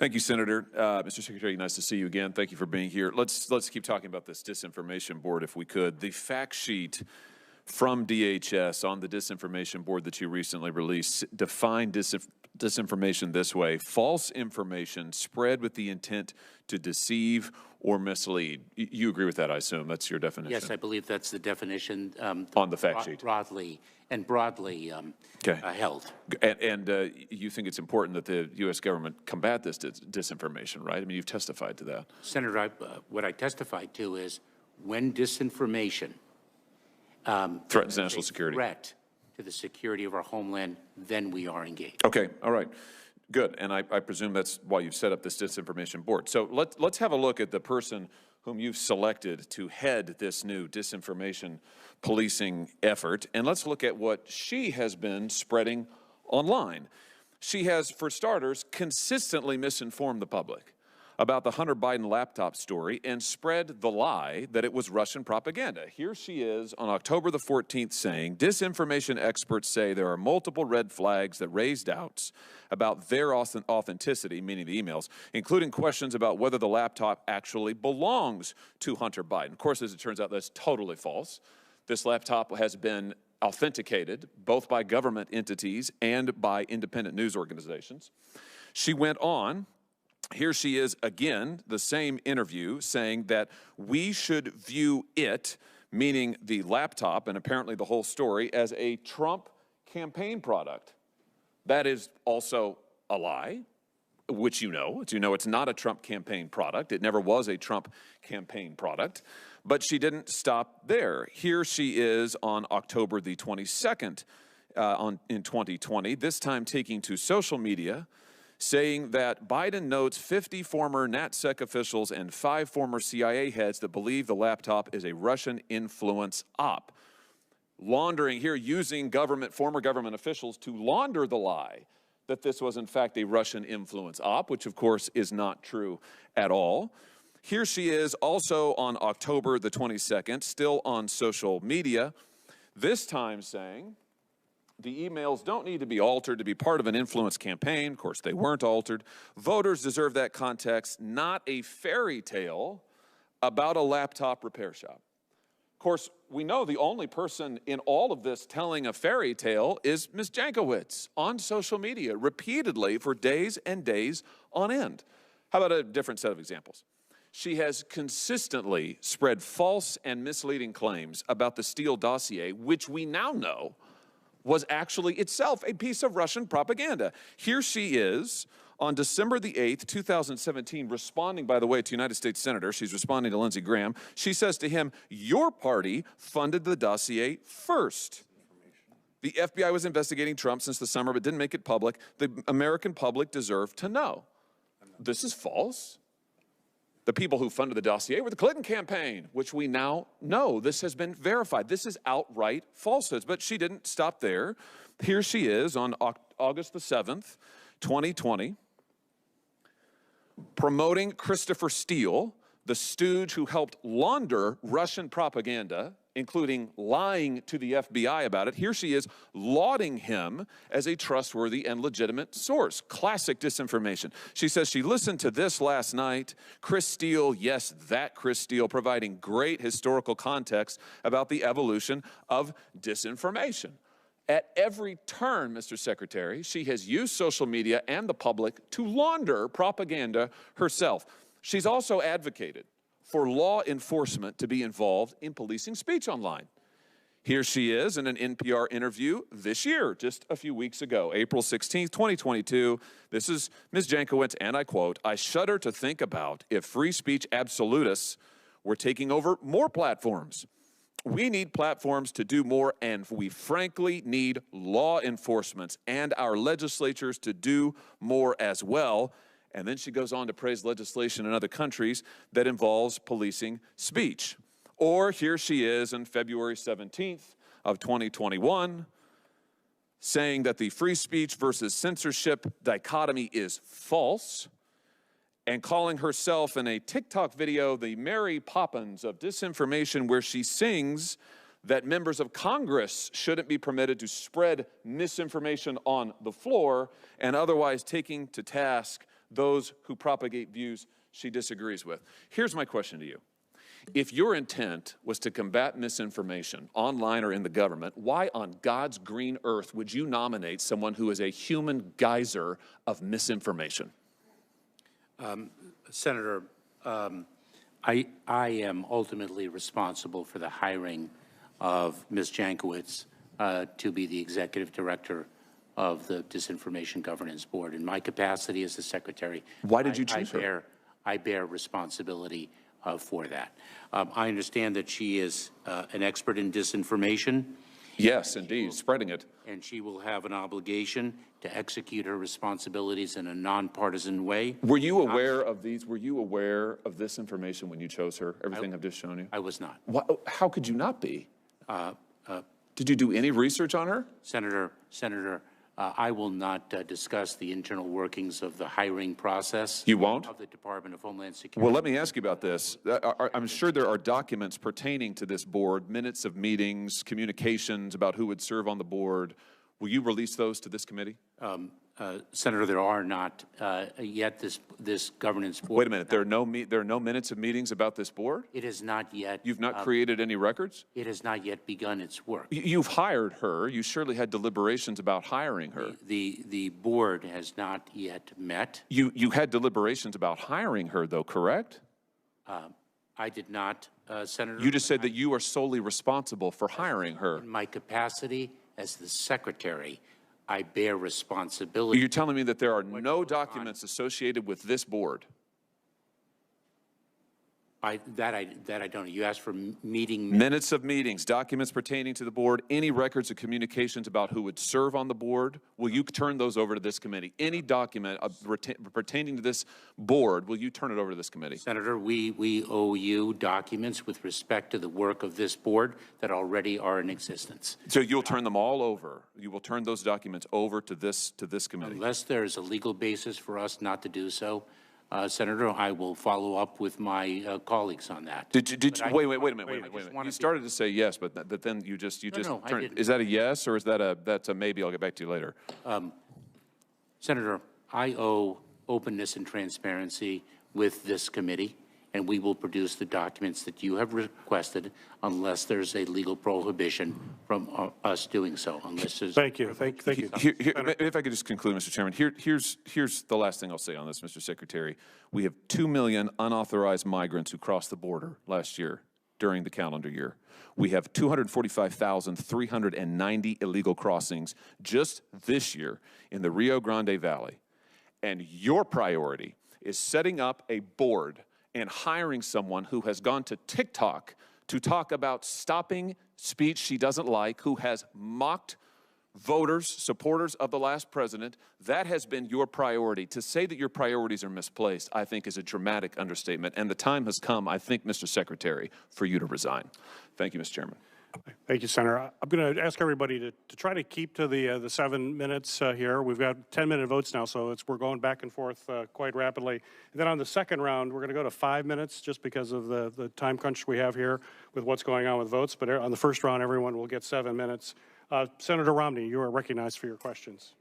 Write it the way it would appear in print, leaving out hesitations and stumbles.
Thank you, Senator. Mr. Secretary, nice to see you again. Thank you for being here. Let's keep talking about this disinformation board if we could. The fact sheet from DHS on the disinformation board that you recently released defined disinformation this way: false information spread with the intent to deceive or mislead. You agree with that, I assume? That's your definition? Yes, I believe that's the definition. On the fact sheet? Broadly held. And you think it's important that the U.S. government combat this disinformation, right? I mean, you've testified to that. Senator, what I testified to is when disinformation threatens national security, threat to the security of our homeland, then we are engaged. Okay, all right. Good, and I presume that's why you've set up this disinformation board. So let's have a look at the person whom you've selected to head this new disinformation policing effort, and let's look at what she has been spreading online. She has, for starters, consistently misinformed the public about the Hunter Biden laptop story and spread the lie that it was Russian propaganda. Here she is on October the 14th saying, disinformation experts say there are multiple red flags that raise doubts about their authenticity, meaning the emails, including questions about whether the laptop actually belongs to Hunter Biden. Of course, as it turns out, that's totally false. This laptop has been authenticated both by government entities and by independent news organizations. She went on. Here she is again, the same interview, saying that we should view it, meaning the laptop and apparently the whole story, as a Trump campaign product. That is also a lie, which you know. It's not a Trump campaign product. It never was a Trump campaign product. But she didn't stop there. Here she is on October the 22nd in 2020, this time taking to social media, saying that Biden notes 50 former NatSec officials and 5 former CIA heads that believe the laptop is a Russian influence op. Laundering here, using former government officials to launder the lie that this was in fact a Russian influence op, which of course is not true at all. Here she is also on October the 22nd, still on social media, this time saying the emails don't need to be altered to be part of an influence campaign. Of course, they weren't altered. Voters deserve that context, not a fairy tale about a laptop repair shop. Of course, we know the only person in all of this telling a fairy tale is Ms. Jankowicz on social media repeatedly for days and days on end. How about a different set of examples? She has consistently spread false and misleading claims about the Steele dossier, which we now know was actually itself a piece of Russian propaganda. Here she is on December the 8th, 2017, responding, by the way, to United States Senator. She's responding to Lindsey Graham. She says to him, your party funded the dossier first. The FBI was investigating Trump since the summer but didn't make it public. The American public deserve to know. This is false. The people who funded the dossier were the Clinton campaign, which we now know. This has been verified. This is outright falsehoods. But she didn't stop there. Here she is on August the 7th, 2020, promoting Christopher Steele, the stooge who helped launder Russian propaganda, including lying to the FBI about it. Here she is lauding him as a trustworthy and legitimate source. Classic disinformation. She says she listened to this last night. Chris Steele, yes, that Chris Steele, providing great historical context about the evolution of disinformation. At every turn, Mr. Secretary, she has used social media and the public to launder propaganda herself. She's also advocated for law enforcement to be involved in policing speech online. Here she is in an NPR interview this year, just a few weeks ago, April 16th, 2022. This is Ms. Jankowicz, and I quote, I shudder to think about if free speech absolutists were taking over more platforms. We need platforms to do more, and we frankly need law enforcement and our legislatures to do more as well. And then she goes on to praise legislation in other countries that involves policing speech. Or here she is on February 17th of 2021, saying that the free speech versus censorship dichotomy is false, and calling herself in a TikTok video the Mary Poppins of disinformation, where she sings that members of Congress shouldn't be permitted to spread misinformation on the floor, and otherwise taking to task those who propagate views she disagrees with. Here's my question to you. If your intent was to combat misinformation, online or in the government, why on God's green earth would you nominate someone who is a human geyser of misinformation? Senator, I am ultimately responsible for the hiring of Ms. Jankowicz to be the executive director of the Disinformation Governance Board. In my capacity as the secretary, why did you choose her? I bear responsibility for that. I understand that she is an expert in disinformation. Yes, indeed, spreading it. And she will have an obligation to execute her responsibilities in a nonpartisan way. Were you aware of these? Were you aware of this information when you chose her? Everything I've just shown you? I was not. How could you not be? Did you do any research on her? Senator, I will not discuss the internal workings of the hiring process. You won't? Of the Department of Homeland Security. Well, let me ask you about this. I'm sure there are documents pertaining to this board, minutes of meetings, communications about who would serve on the board. Will you release those to this committee? Senator, there are not yet this governance board. Wait a minute. There are no minutes of meetings about this board? It is not yet. You've not created any records? It has not yet begun its work. You've hired her. You surely had deliberations about hiring her. The board has not yet met. You had deliberations about hiring her, though, correct? I did not, Senator. You just said that you are solely responsible for hiring her. In my capacity as the secretary, I bear responsibility. You're telling me that there are no documents associated with this board? That I don't know. You asked for meeting minutes of meetings, documents pertaining to the board, any records of communications about who would serve on the board. Will you turn those over to this committee? Any document pertaining to this board, will you turn it over to this committee? Senator, we owe you documents with respect to the work of this board that already are in existence. So you'll turn them all over. You will turn those documents over to this committee. Unless there is a legal basis for us not to do so, Senator, I will follow up with my colleagues on that. Wait a minute. You started to say yes, but then you just turned. Is that a yes or is that that's a maybe? I'll get back to you later. Senator, I owe openness and transparency with this committee, and we will produce the documents that you have requested unless there's a legal prohibition from us doing so. Unless there's Thank you. Thank you. If I could just conclude, Mr. Chairman, here's the last thing I'll say on this, Mr. Secretary. We have 2 million unauthorized migrants who crossed the border last year during the calendar year. We have 245,390 illegal crossings just this year in the Rio Grande Valley. And your priority is setting up a board and hiring someone who has gone to TikTok to talk about stopping speech she doesn't like, who has mocked voters, supporters of the last president. That has been your priority. To say that your priorities are misplaced, I think, is a dramatic understatement. And the time has come, I think, Mr. Secretary, for you to resign. Thank you, Mr. Chairman. Thank you, Senator. I'm going to ask everybody to try to keep to the 7 minutes here. We've got 10-minute votes now, so we're going back and forth quite rapidly. And then on the second round, we're going to go to 5 minutes just because of the time crunch we have here with what's going on with votes. But on the first round, everyone will get 7 minutes. Senator Romney, you are recognized for your questions.